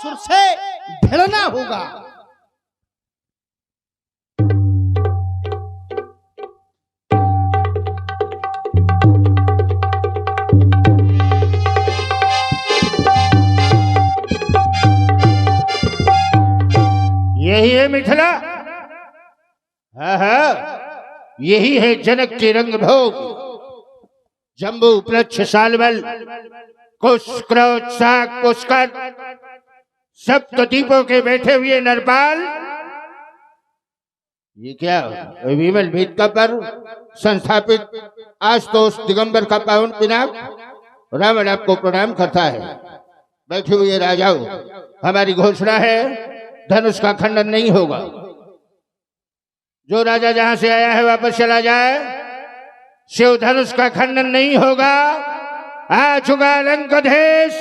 सुर से भिड़ना होगा। यही है मिथिला। यही है जनक के रंग भोग। जम्बू प्लक्ष सालबल कुश क्रोध साग पुष्कर सप्त दीपों के बैठे हुए नरपाल। ये क्या विमल भेद का पर्व संस्थापित आज तो उस दिगंबर का पावन पिनाक रावण आपको प्रणाम करता है। बैठे हुए राजाओं, हमारी घोषणा है धनुष का खंडन नहीं होगा। जो राजा जहां से आया है वापस चला जाए। शिव धनुष का खंडन नहीं होगा। आ चुका लंक देश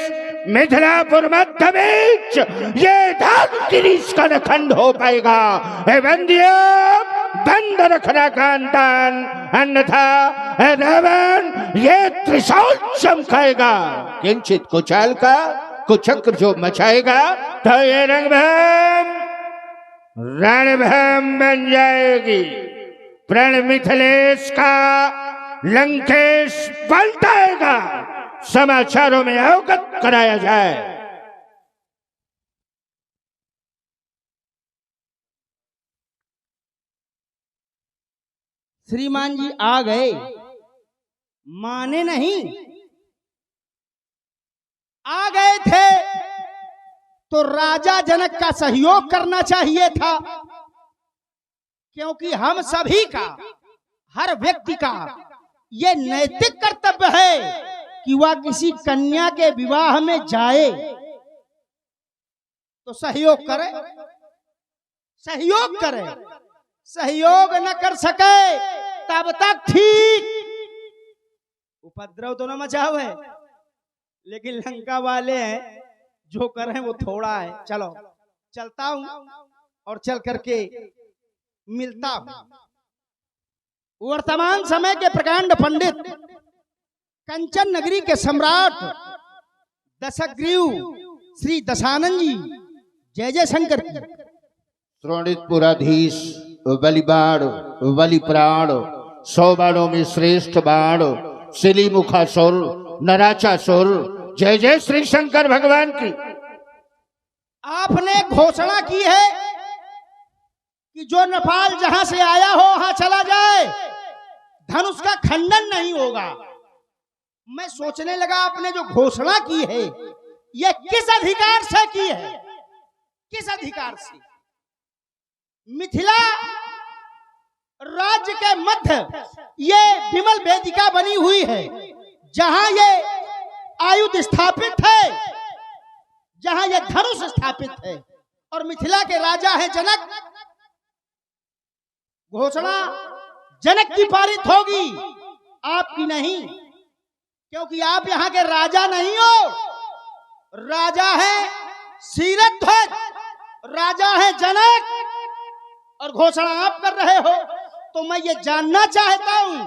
मिथिलापुर मध्य बीच ये धातुगिरीश का न खंड हो पाएगा। हे बंदियों, बंद रखना कांतान, अन्यथा हे रावण ये त्रिशूल चमकाएगा। किंचित कुचाल का कुचक्र जो मचाएगा तो ये रंगभूम रणभूम बन जाएगी। प्रण मिथिलेश का लंकेश पलटाएगा। समाचारों में अवगत कराया जाए। श्रीमान जी आ गए, माने नहीं। आ गए थे तो राजा जनक का सहयोग करना चाहिए था, क्योंकि हम सभी का, हर व्यक्ति का ये नैतिक कर्तव्य है कि वह किसी कन्या के विवाह में जाए तो सहयोग करे। सहयोग करे, सहयोग न कर सके तब तक ठीक, उपद्रव तो न मचाओ है। लेकिन लंका वाले हैं जो कर रहे हैं वो थोड़ा है। चलो चलता हूं और चल करके मिलता हूं। वर्तमान समय के प्रकांड पंडित कंचन नगरी के सम्राट दशग्रीव श्री दशानन जी जय जय शंकर की। श्रोणितपुराधीश बलिबाण बलिप्राण 100 बाणों में श्रेष्ठ बाण सिली मुखासुर नराचासुर जय जय श्री शंकर भगवान की। आपने घोषणा की है कि जो नेपाल जहां से आया हो वहां चला जाए, धनुष का खंडन नहीं होगा। मैं सोचने लगा आपने जो घोषणा की है ये किस अधिकार से की है, किस अधिकार से? मिथिला राज्य के मध्य ये विमल वेदिका बनी हुई है, जहां ये आयुध स्थापित है, जहां ये धनुष स्थापित है, और मिथिला के राजा है जनक। घोषणा जनक की पारित होगी, आपकी नहीं, क्योंकि आप यहाँ के राजा नहीं हो। राजा है शीरध्वज, राजा है जनक, और घोषणा आप कर रहे हो। तो मैं ये जानना चाहता हूं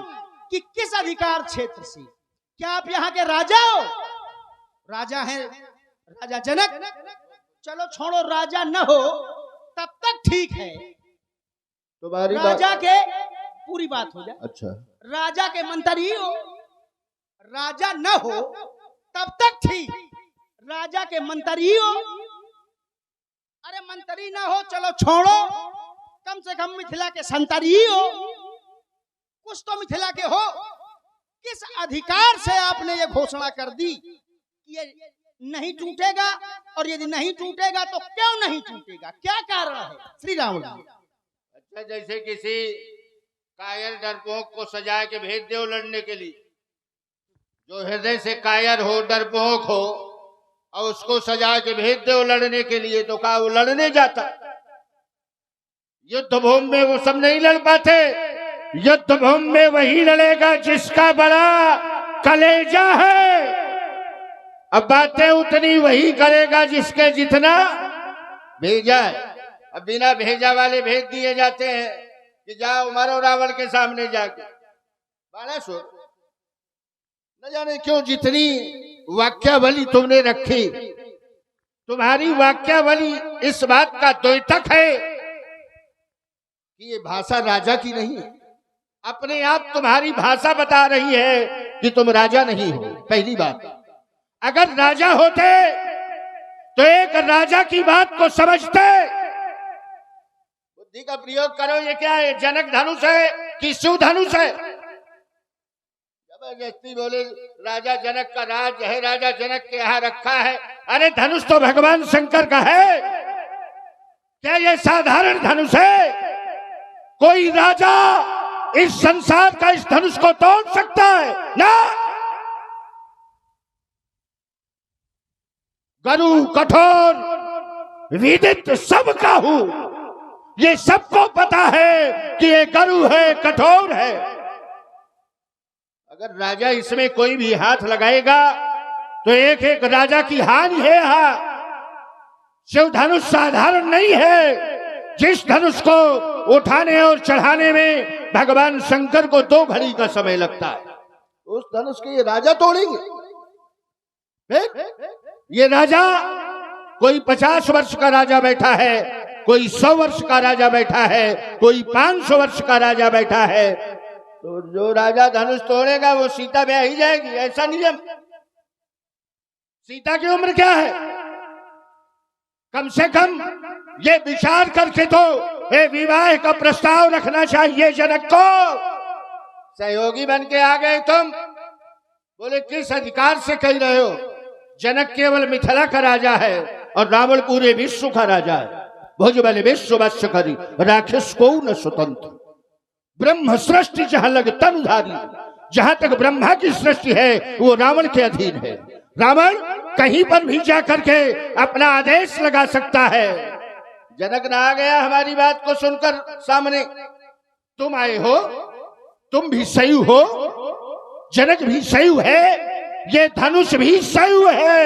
कि किस अधिकार क्षेत्र से, क्या आप यहाँ के राजा हो? राजा है राजा जनक। चलो छोड़ो, राजा न हो तब तक ठीक है, तुम्हारी राजा के पूरी बात हो जाए। अच्छा, राजा के मंत्री हो, राजा न हो तब तक ठीक, राजा के मंत्री हो। अरे मंत्री ना हो चलो छोड़ो, कम से कम मिथिला के संतरी हो, कुछ तो मिथिला के हो। किस अधिकार से आपने ये घोषणा कर दी कि ये नहीं टूटेगा, और यदि नहीं टूटेगा तो क्यों नहीं टूटेगा, क्या कारण है? श्री राम। अच्छा, जैसे किसी कायर डरपोक को सजा के भेज दो लड़ने के लिए, जो हृदय से कायर हो, डरपोक हो, और उसको सजा के भेज दो लड़ने के लिए, तो क्या वो लड़ने जाता? युद्ध भूमि में वो सब नहीं लड़ पाते। युद्ध भूमि में वही लड़ेगा जिसका बड़ा कलेजा है। अब बातें उतनी वही करेगा जिसके जितना भेजा है। अब बिना भेजा वाले भेज दिए जाते हैं कि जाओ मारो रावण के सामने जाके। बाला सो न जाने क्यों जितनी वाक्यावली तुमने रखी तुम्हारी वाक्यावली इस बात का द्योतक है कि ये भाषा राजा की नहीं है। अपने आप तुम्हारी भाषा बता रही है कि तुम राजा नहीं हो। पहली बात, अगर राजा होते तो एक राजा की बात को समझते। बुद्धि का प्रयोग करो। ये क्या है, जनक धनुष है कि शिव धनुष है? जबरदस्ती बोले राजा जनक का राज है, राजा जनक के यहाँ रखा है। अरे धनुष तो भगवान शंकर का है। क्या ये साधारण धनुष है? कोई राजा इस संसार का इस धनुष को तोड़ सकता है ना? गरु कठोर विदित सबका हूं। ये सबको पता है कि ये गरु है, कठोर है। अगर राजा इसमें कोई भी हाथ लगाएगा तो एक एक राजा की हानि है। यहां शिव धनुष साधारण नहीं है। जिस धनुष को उठाने और चढ़ाने में भगवान शंकर को 2 घड़ी का समय लगता है, उस धनुष के ये राजा तोड़ेंगे। ये राजा, कोई 50 वर्ष का राजा बैठा है, कोई 100 वर्ष का राजा बैठा है, कोई 500 वर्ष का राजा बैठा है। तो जो राजा धनुष तोड़ेगा वो सीता ब्याह ही जाएगी, ऐसा नियम। सीता की उम्र क्या है? कम से कम ये विचार करके तो ये विवाह का प्रस्ताव रखना चाहिए जनक को। सहयोगी बन के आ गए तुम। बोले किस अधिकार से कह रहे हो? जनक केवल मिथिला का राजा है और रावण पूरे विश्व का राजा है। भुज बल विश्व वश करी, राक्षस को न स्वतंत्र। ब्रह्म सृष्टि जहां लग तनुधारी। जहां तक ब्रह्मा की सृष्टि है वो रावण के अधीन है। रावण कहीं पर भी जाकर के अपना आदेश लगा सकता है। जनक ना आ गया हमारी बात को सुनकर सामने। तुम आए हो, तुम भी सैयु हो, जनक भी सैयु है, ये धनुष भी सैयु है,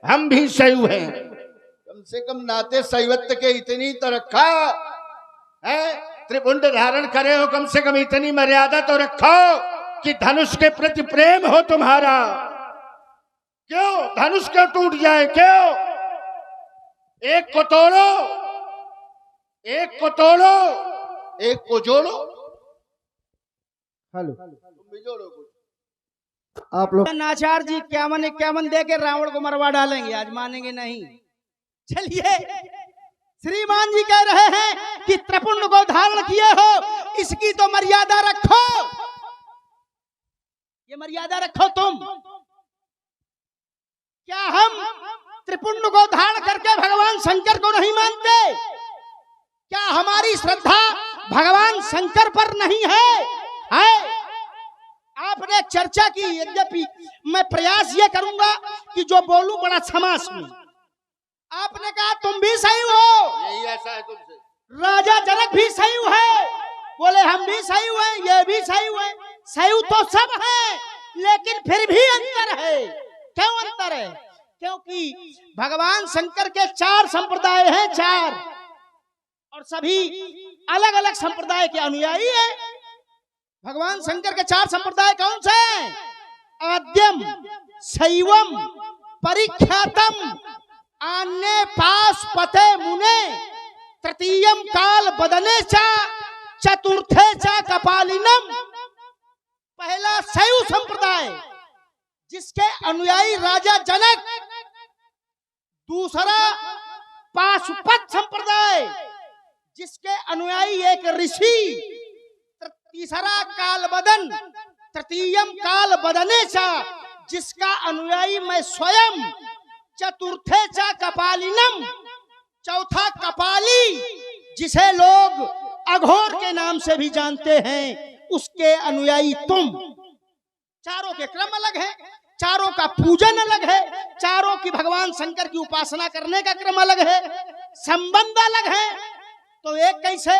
हम भी सैयु हैं। कम से कम नाते सैवत्व के इतनी तो रखा है। त्रिपुंड धारण करे हो, कम से कम इतनी मर्यादा तो रखो कि धनुष के प्रति प्रेम हो तुम्हारा। क्यों धनुष क्यों टूट जाए? क्यों? एक को तोड़ो, एक को तोड़ो, एक को जोड़ो। हेलो, तुम भी जोड़ो कुछ। आप लोग नाचार जी क्या मन दे के रावण को मरवा डालेंगे, आज मानेंगे नहीं। चलिए, श्रीमान जी कह रहे हैं कि त्रिपुंड को धारण किए हो, इसकी तो मर्यादा रखो। ये मर्यादा रखो तुम। क्या हम त्रिपुंड को धारण करके भगवान शंकर को नहीं मानते? क्या हमारी श्रद्धा भगवान शंकर पर नहीं है? आपने चर्चा की, यद्यपि मैं प्रयास ये करूंगा कि जो बोलूं बड़ा समास में। आपने कहा तुम भी सही हो, यही ऐसा है तुमसे। राजा जनक भी सही है, बोले हम भी सही हैं, ये भी सही है। सही तो सब है, लेकिन फिर भी अंतर है। क्यों अंतर है? क्योंकि भगवान शंकर के 4 संप्रदाय हैं, 4, और सभी अलग अलग संप्रदाय के अनुयायी हैं। भगवान शंकर के 4 संप्रदाय कौन से हैं? आद्यम, शैवम, परिख्यातम, आन्य पास पते मुने, तृतीयम काल बदने चा, चतुर्थे चा कपालिनम। पहला शैव संप्रदाय जिसके अनुयायी राजा जनक, दूसरा पाशुपत संप्रदाय जिसके अनुयायी एक ऋषि, तीसरा कालबदन, तृतीयम काल बदने चा जिसका अनुयायी मैं स्वयं, चतुर्थे चा कपालिनम, चौथा कपाली जिसे लोग अघोर के नाम से भी जानते हैं, उसके अनुयायी तुम। चारों के क्रम अलग है, चारों का पूजन अलग है, चारों की भगवान शंकर की उपासना करने का क्रम अलग है, संबंध अलग है। तो एक कैसे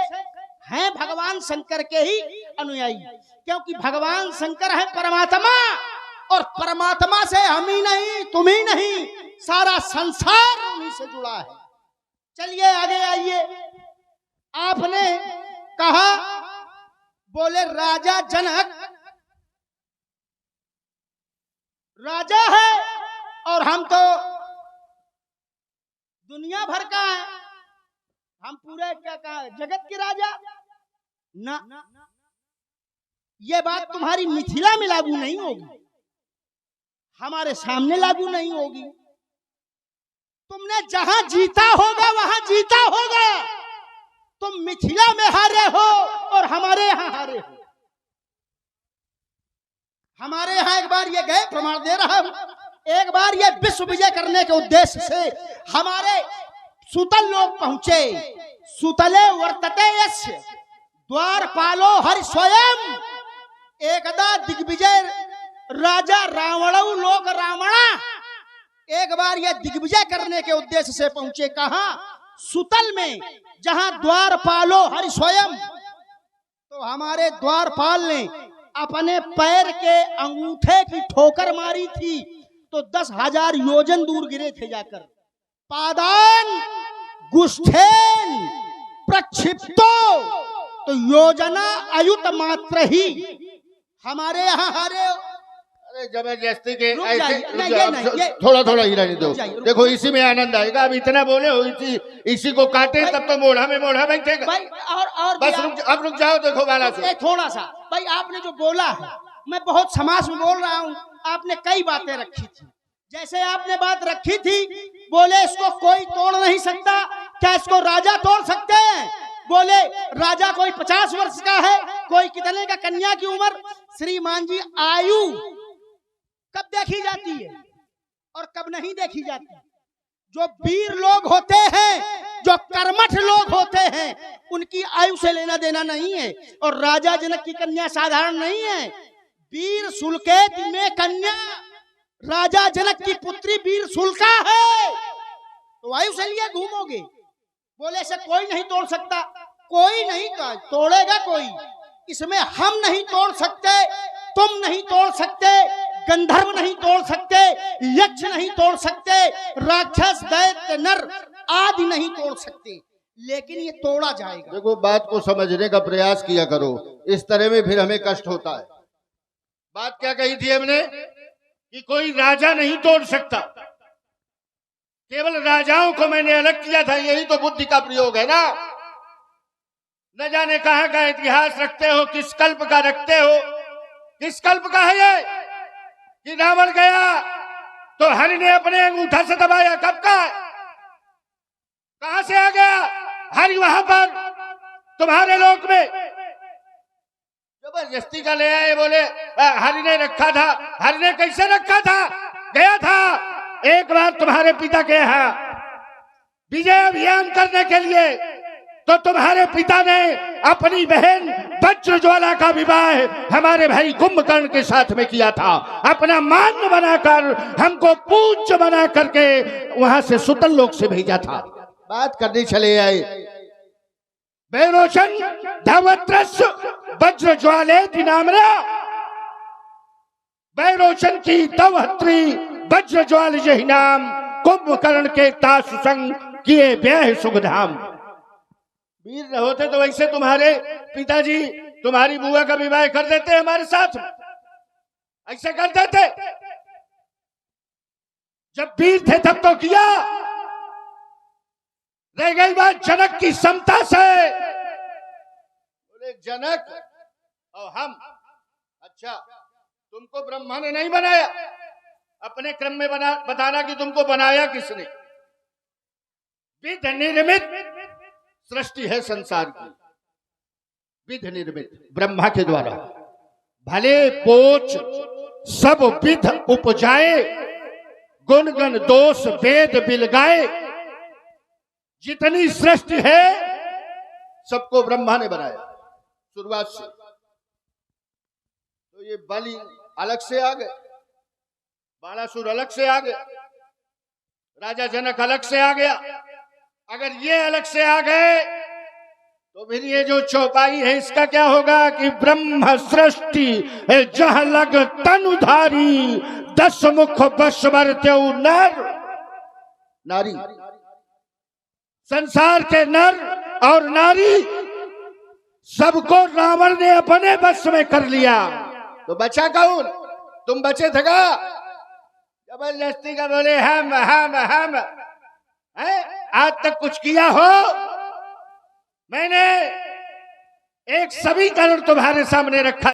हैं भगवान शंकर के ही अनुयायी, क्योंकि भगवान शंकर है परमात्मा, और परमात्मा से हम ही नहीं, तुम ही नहीं, सारा संसार उन्हीं से जुड़ा है। चलिए आगे आइए। आपने कहा, बोले राजा जनक राजा है और हम तो दुनिया भर का है, हम पूरे क्या कहा जगत के राजा ना। ये बात तुम्हारी मिथिला में लागू नहीं होगी, हमारे सामने लागू नहीं होगी। तुमने जहां जीता होगा वहां जीता होगा। तुम मिथिला में हारे हो और हमारे यहां हारे हो। हमारे यहां एक बार ये गए, प्रमाण दे रहा हूं, एक बार ये विश्व विजय करने के उद्देश्य से हमारे सुतल लोग पहुंचे। सुतले वर्तते यस्य द्वारपालो हरि स्वयं। एकदा दिग्विजय राजा रावणऊ लोग रावणा एक बार यह दिग्विजय करने के उद्देश्य से पहुंचे। कहां? सुतल में, जहां द्वारपालो हरि स्वयं। तो हमारे द्वारपाल ने अपने पैर के अंगूठे की ठोकर मारी थी तो 10,000 योजन दूर गिरे थे जाकर। पादान गुष्ठेन प्रक्षिप्तो, तो योजना अयुत मात्र ही हमारे यहाँ हारे। अरे जबरदस्ती के रुक ऐसे जाइए, नहीं, थोड़ा थोड़ा हीरा नहीं दो। जाइए, देखो इसी में आनंद आएगा। अब इतना बोले हो, इसी को काटे तब तो मोढ़ा में मोढ़ा बैठेगा भाई। और बस अब रुक जाओ। देखो बाला से थोड़ा सा भाई, आपने जो बोला है, मैं बहुत समाज में बोल रहा हूँ। आपने कई बातें रखी थी, जैसे आपने बात रखी थी, बोले इसको कोई तोड़ नहीं सकता। क्या इसको राजा तोड़ सकते हैं? बोले राजा कोई 50 वर्ष का है, कोई कितने का, कन्या की उम्र। श्रीमान जी, आयु कब देखी जाती है और कब नहीं देखी जाती? जो वीर लोग होते हैं, जो कर्मठ लोग होते हैं, उनकी आयु से लेना देना नहीं है। और राजा जनक की कन्या साधारण नहीं है। वीर सुलकेत में कन्या राजा जनक की पुत्री वीर सुलका है, तो आयु से लिए घूमोगे। बोले से कोई नहीं तोड़ सकता, कोई नहीं तोड़ेगा कोई। इसमें हम नहीं तोड़ सकते, तुम नहीं तोड़ सकते, गंधर्व नहीं तोड़ सकते, यक्ष नहीं तोड़ सकते, राक्षस दैत्य नर आदि नहीं तोड़ सकते, लेकिन ये तोड़ा जाएगा। देखो बात को समझने का प्रयास किया करो, इस तरह में फिर हमें कष्ट होता है। बात क्या कही थी हमने कि कोई राजा नहीं तोड़ सकता, केवल राजाओं को मैंने अलग किया था। यही तो बुद्धि का प्रयोग है ना। न जाने कहां का इतिहास रखते हो, किस कल्प का रखते हो। किस कल्प का है ये कि रावण गया तो हरि ने अपने अंगूठा से दबाया? कब का? कहां से आ गया हरि वहां पर तुम्हारे लोक में? जबरदस्ती का ले आए। बोले हरि ने रखा था। हरि ने कैसे रखा था? गया था एक बार तुम्हारे पिता के यहाँ विजय अभियान करने के लिए, तो तुम्हारे पिता ने अपनी बहन वज्रज्वाला का विवाह हमारे भाई कुंभकर्ण के साथ में किया था। अपना मान्य बनाकर, हमको पूज्य बना करके वहां से सुतल लोक से भेजा था। बात करने चले आए। बेरोशन धवत्रस वज्रज्वाले नामरा, बेरोशन की तवहत्री वज्रज्वाल यही नाम, कुंभकर्ण के तासु संग किए ब्याह सुखधाम। वीर न होते तो वैसे तुम्हारे पिताजी तुम्हारी बुआ का विवाह कर देते हमारे साथ, ऐसे कर देते। जब वीर थे तब तो किया। रह गई बात जनक की समता से। बोले जनक और हम, अच्छा तुमको ब्रह्मा ने नहीं बनाया? अपने क्रम में बताना कि तुमको बनाया किसने? विध निर्मित सृष्टि है संसार की, विध निर्मित ब्रह्मा के द्वारा। भले पोच सब विध उपजाए, गुण गण दोष वेद बिलगाए। जितनी सृष्टि है सबको ब्रह्मा ने बनाया शुरुआत से। तो ये बलि अलग से आ गए, बाणासुर अलग से आ गया, राजा जनक अलग से आ गया। अगर ये अलग से आ गए तो फिर ये जो चौपाई है इसका क्या होगा कि ब्रह्म सृष्टि जह लग तनुधारी, 10 मुख बशवर त्यौ नर नारी। संसार के नर और नारी सबको रावण ने अपने बस में कर लिया। तो बचा कौन? तुम बचे थे का? जबरदस्ती का बोले हम है? आज तक कुछ किया हो? मैंने एक समीकरण तुम्हारे सामने रखा।